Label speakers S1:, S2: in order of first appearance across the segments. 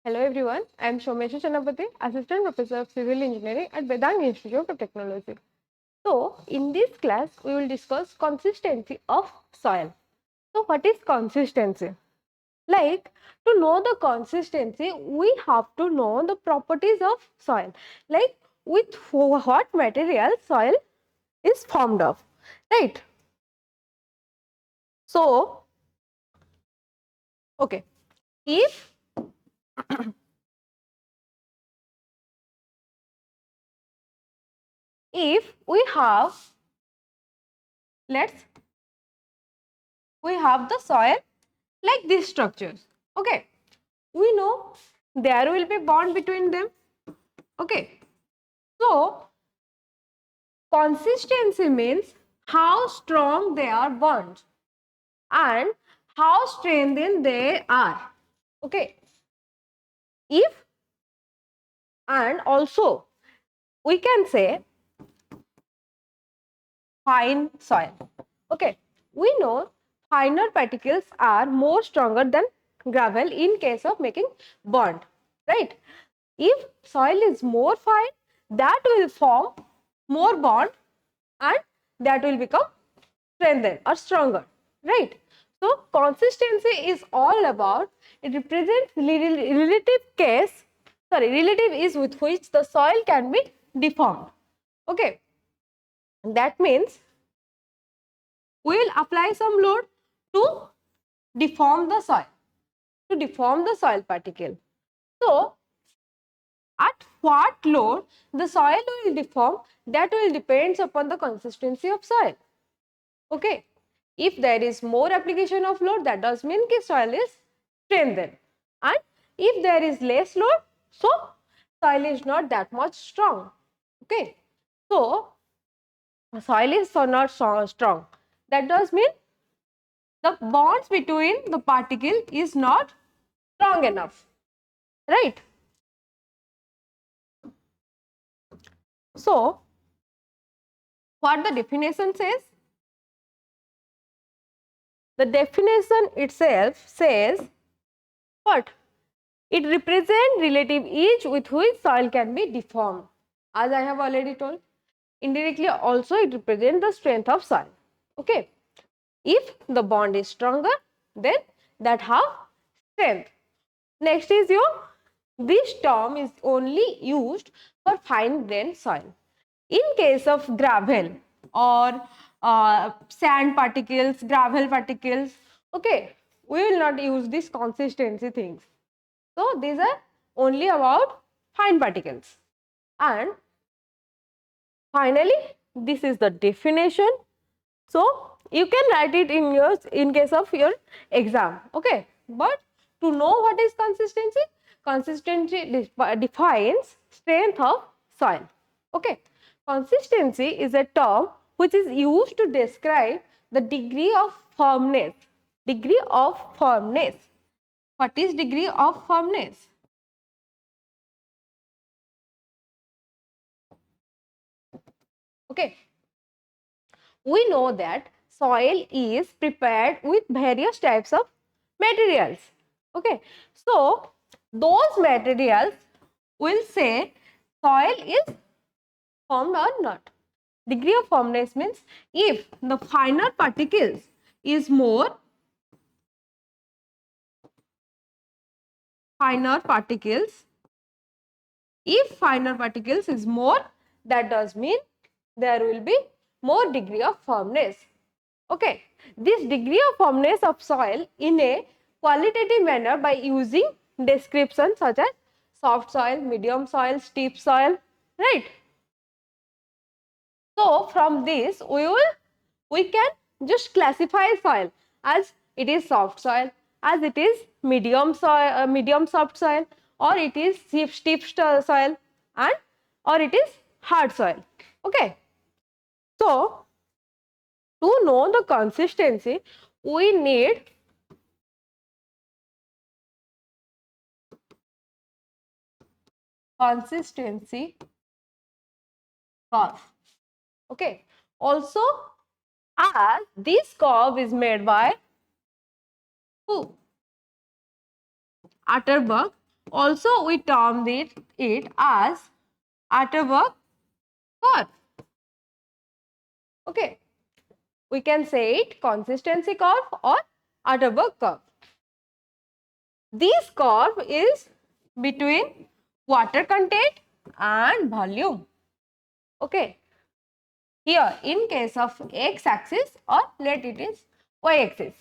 S1: Hello everyone, I am Senapati, Assistant Professor of Civil Engineering at Vedang Institute of Technology. So, in this class, we will discuss consistency of soil. So, what is consistency? Like, to know the consistency, we have to know the properties of soil. Like, with what material soil is formed of, right? So, okay, if we have, let's we have the soil like these structures. Okay, we know there will be bond between them. Okay, so consistency means how strong they are bonds and how strengthened they are. Okay, if and also we can say fine soil. Okay, we know finer particles are more stronger than gravel in case of making bond, right? If soil is more fine, that will form more bond and that will become strengthened or stronger, right? So consistency is all about, it represents relative is with which the soil can be deformed. Okay, that means we will apply some load to deform the soil particle. So at what load the soil will deform, that will depends upon the consistency of soil. Okay, if there is more application of load, that does mean that soil is strengthened, and if there is less load, so soil is not that much strong. Okay, so soil is not so strong, that does mean the bonds between the particle is not strong enough, right? So what the definition says, the definition itself says what? It represents relative ease with which soil can be deformed. As I have already told, indirectly also it represents the strength of soil. Okay, if the bond is stronger, then that have strength. Next is your, this term is only used for fine grained soil. In case of gravel or sand particles, gravel particles, okay, we will not use these consistency things. So these are only about fine particles. And finally, this is the definition. So you can write it in your, in case of your exam. Okay, but to know what is consistency, consistency defines strength of soil. Okay, consistency is a term which is used to describe the degree of firmness. Degree of firmness. What is degree of firmness? Okay, we know that soil is prepared with various types of materials. Okay, so those materials will say soil is formed or not. Degree of firmness means if the finer particles is more, finer particles, if finer particles is more, that does mean there will be more degree of firmness. Okay, this degree of firmness of soil in a qualitative manner by using descriptions such as soft soil, medium soil, steep soil, right? So from this we can just classify soil as it is soft soil, as it is medium soil, medium soft soil, or it is steep soil, and or it is hard soil. Okay, so to know the consistency, we need consistency curve. Okay, also as this curve is made by who? Atterberg. Also we termed it as Atterberg curve. Okay, we can say it consistency curve or Atterberg curve. This curve is between water content and volume. Okay, here in case of x-axis, or let it is y-axis.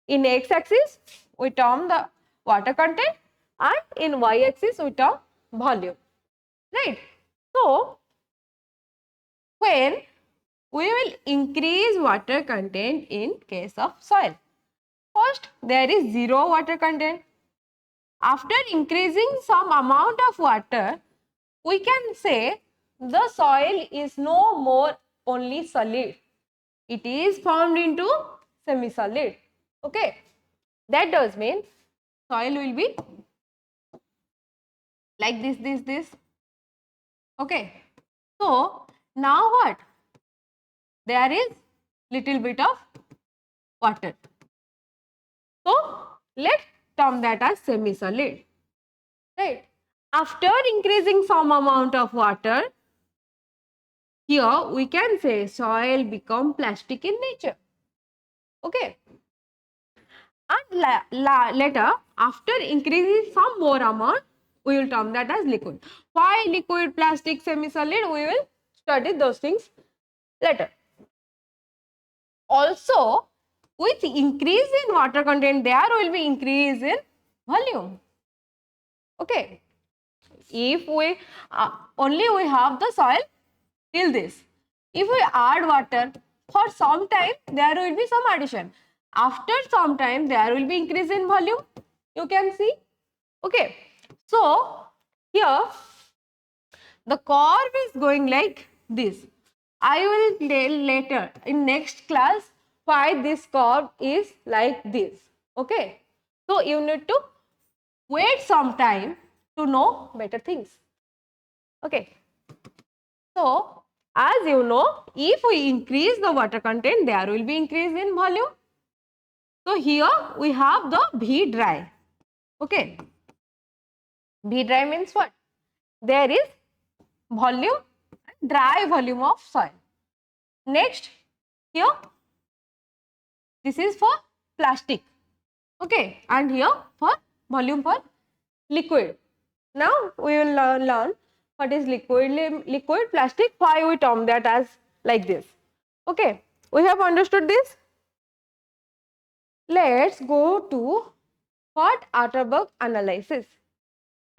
S1: In x-axis we term the water content and in y-axis we term volume, right? So when we will increase water content in case of soil, first there is zero water content. After increasing some amount of water, we can say the soil is no more only solid, it is formed into semi-solid. Okay, that does mean soil will be like this. Okay, so now what? There is little bit of water. So let's term that as semi-solid, right? After increasing some amount of water, here we can say soil become plastic in nature. Okay. And later, after increasing some more amount, we will term that as liquid. Why liquid, plastic, semi-solid? We will study those things later. Also, with increase in water content, there will be increase in volume. Okay. If we only we have the soil till this. If we add water, for some time there will be some addition. After some time there will be increase in volume. You can see. Okay. So here the curve is going like this. I will tell later in next class why this curve is like this. Okay. So you need to wait some time to know better things. Okay. So as you know, if we increase the water content, there will be increase in volume. So here we have the V dry. Okay. V dry means what? There is volume, dry volume of soil. Next, here this is for plastic. Okay. And here for volume for liquid. Now we will learn what is liquid, plastic, why we term that as like this. Okay. We have understood this. Let's go to what Atterberg analysis.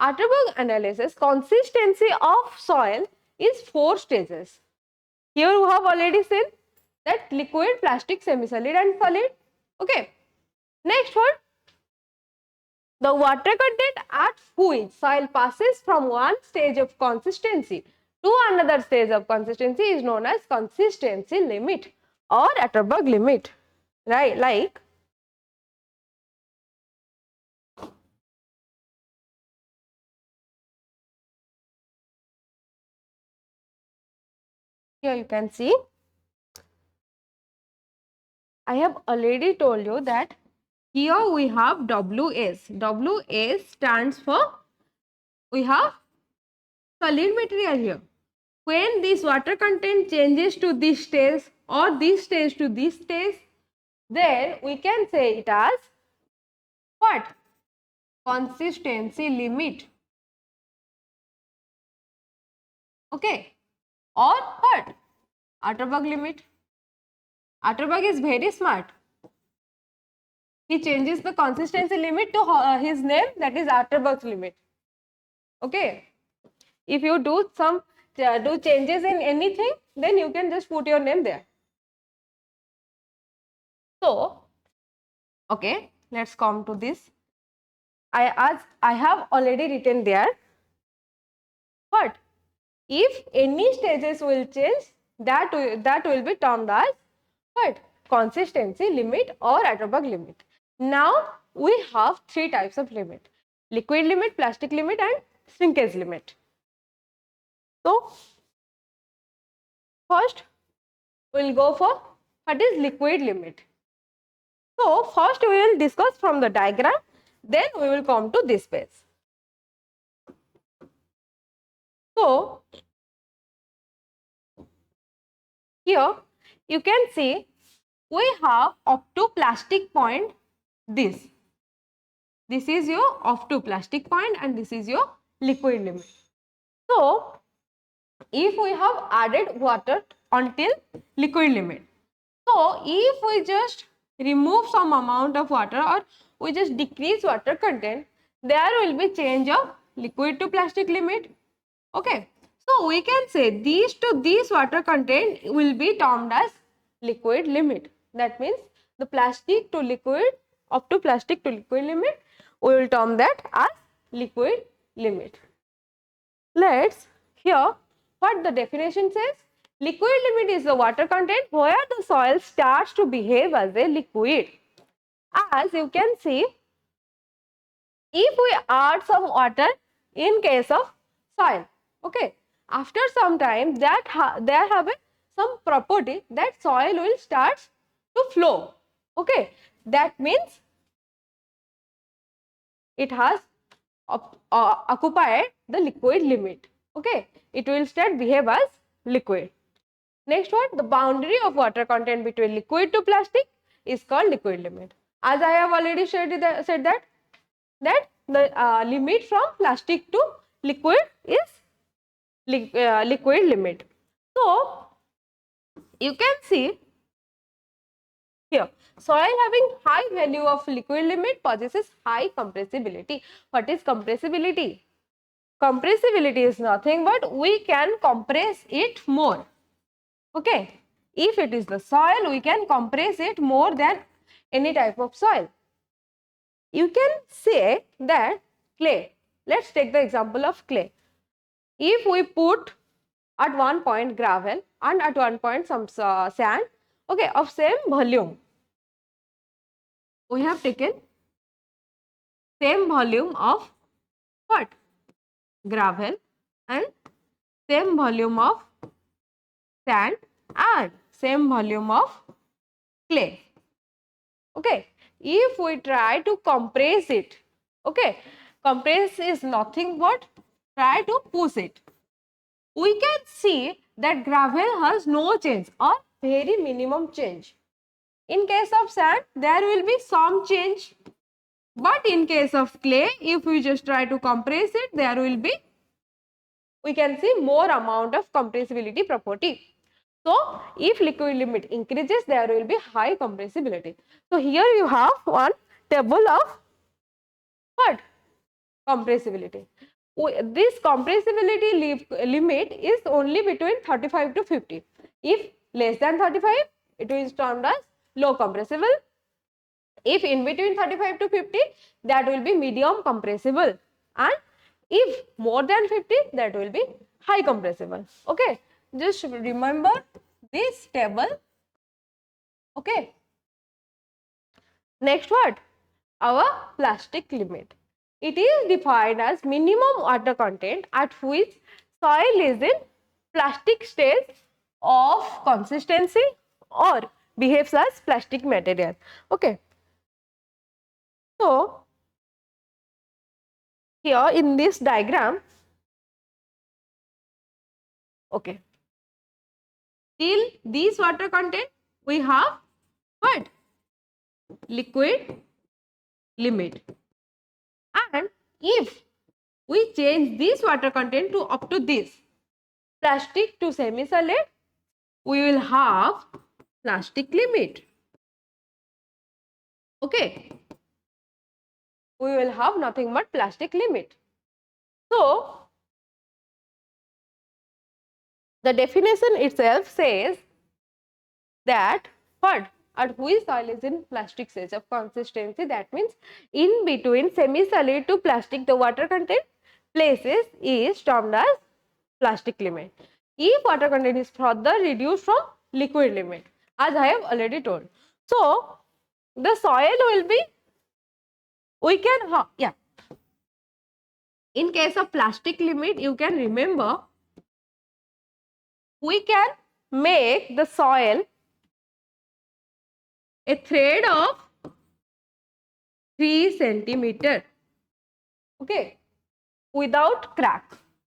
S1: Atterberg analysis consistency of soil is 4 stages. Here we have already seen that liquid, plastic, semi-solid and solid. Okay. Next one, the water content at which soil passes from one stage of consistency to another stage of consistency is known as consistency limit or Atterberg limit. Right, like here you can see, I have already told you that here we have WS. WS stands for, we have solid material here. When this water content changes to this stage or this stage to this stage, then we can say it as what? Consistency limit. Okay. Or what? Atterberg limit. Atterberg is very smart. He changes the consistency limit to his name, that is Atterberg's limit. Okay. If you do some do changes in anything, then you can just put your name there. So, okay, let's come to this. I have already written there. What? If any stages will change, that will be termed as what? Consistency limit or Atterberg limit. Now we have 3 types of limit: liquid limit, plastic limit and shrinkage limit. So first we will go for what is liquid limit. So first we will discuss from the diagram, then we will come to this page. So here you can see we have up to plastic point this. This is your up to plastic point and this is your liquid limit. So if we have added water until liquid limit, so if we just remove some amount of water or we just decrease water content, there will be change of liquid to plastic limit. Okay, so we can say these to these water content will be termed as liquid limit. That means the plastic to liquid, up to plastic to liquid limit, we will term that as liquid limit. Let's hear what the definition says. Liquid limit is the water content where the soil starts to behave as a liquid. As you can see, if we add some water in case of soil, okay, after some time that there have some property that soil will start to flow. Okay, that means it has occupied the liquid limit. Okay, it will start behave as liquid. Next one, the boundary of water content between liquid to plastic is called liquid limit. As I have already said that the limit from plastic to liquid is liquid limit. So you can see here, soil having high value of liquid limit possesses high compressibility. What is compressibility? Compressibility is nothing but we can compress it more. Okay, if it is the soil, we can compress it more than any type of soil. You can say that clay. Let's take the example of clay. If we put at one point gravel and at one point some sand, okay, of same volume, we have taken same volume of what? Gravel and same volume of sand and same volume of clay. Okay, if we try to compress it, okay, compress is nothing but try to push it, we can see that gravel has no change or very minimum change. In case of sand, there will be some change, but in case of clay, if we just try to compress it, there will be, we can see more amount of compressibility property. So if liquid limit increases, there will be high compressibility. So here you have one table of what? Compressibility. This compressibility limit is only between 35 to 50. If less than 35, it is termed as low compressible. If in between 35 to 50, that will be medium compressible. And if more than 50, that will be high compressible. Okay, just remember this table. Okay. Next what? Our plastic limit. It is defined as minimum water content at which soil is in plastic stage of consistency or behaves as plastic material. Okay. So here in this diagram, okay, till this water content we have what? Liquid limit. And if we change this water content to up to this plastic to semi-solid, we will have plastic limit. Okay, we will have nothing but plastic limit. So the definition itself says that what? At which soil is in plastic stage of consistency, that means in between semi-solid to plastic, the water content places is termed as plastic limit. If water content is further reduced from liquid limit, as I have already told. So the soil will be, we can, yeah, in case of plastic limit, you can remember, we can make the soil a thread of 3 centimeter, okay, without crack.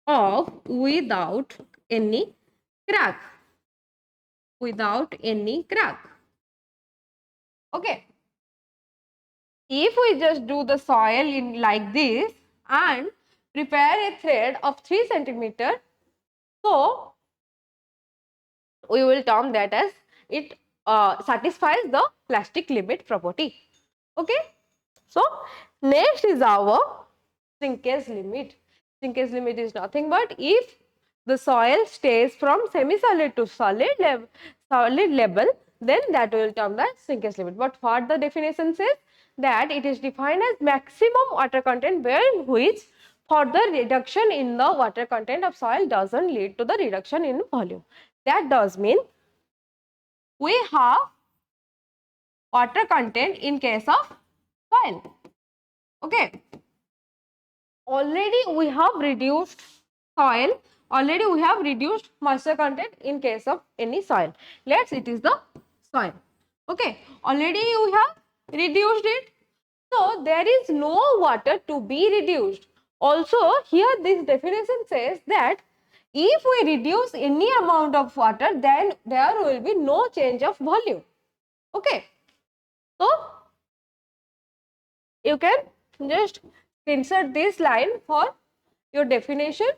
S1: of without any crack. Without any crack. Okay. If we just do the soil in like this and prepare a thread of 3 centimeter, so we will term that as it satisfies the plastic limit property. Okay. So next is our shrinkage limit. Shrinkage limit is nothing but if the soil stays from semi-solid to solid level, then that will term the shrinkage limit. But what the definition says, that it is defined as maximum water content wherein which further reduction in the water content of soil doesn't lead to the reduction in volume. That does mean we have water content in case of soil. Okay. Already we have reduced soil, already we have reduced moisture content in case of any soil. Let's, it is the soil. Okay. Already we have reduced it. So there is no water to be reduced. Also here this definition says that if we reduce any amount of water, then there will be no change of volume. Okay. So you can just insert this line for your definition,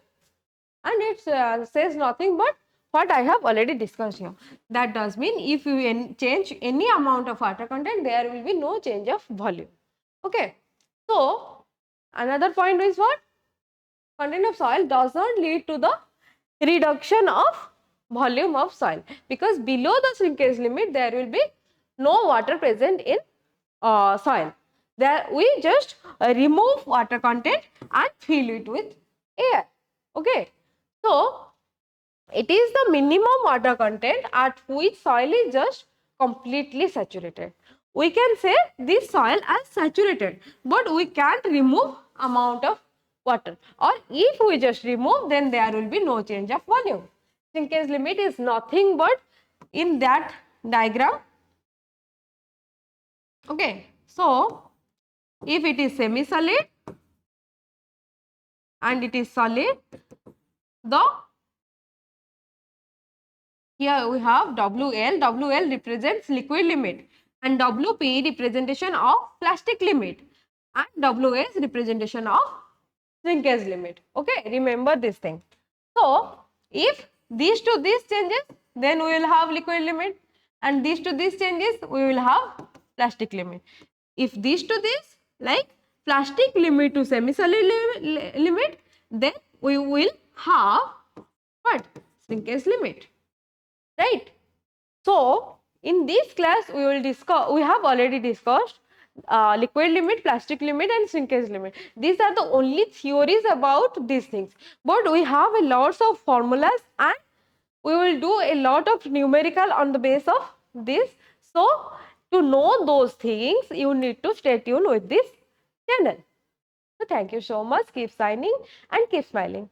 S1: and it says nothing but what I have already discussed here. That does mean if you change any amount of water content, there will be no change of volume. Okay. So another point is what? Content of soil does not lead to the reduction of volume of soil, because below the shrinkage limit there will be no water present in soil. There we just remove water content and fill it with air. Okay. So it is the minimum water content at which soil is just completely saturated. We can say this soil as saturated, but we can't remove amount of water, or if we just remove, then there will be no change of volume. Shrinkage limit is nothing but in that diagram. Okay. So if it is semi-solid and it is solid, the here we have WL. WL represents liquid limit and WP representation of plastic limit and WS representation of shrinkage limit. Okay, remember this thing. So if these to these changes, then we will have liquid limit, and these to these changes, we will have plastic limit. If these to this, like plastic limit to semi-solid limit, then we will have what? Shrinkage limit. Right. So in this class we will discuss, we have already discussed liquid limit, plastic limit and shrinkage limit. These are the only theories about these things, but we have a lots of formulas and we will do a lot of numerical on the base of this. So to know those things, you need to stay tuned with this channel. So thank you so much. Keep signing and keep smiling.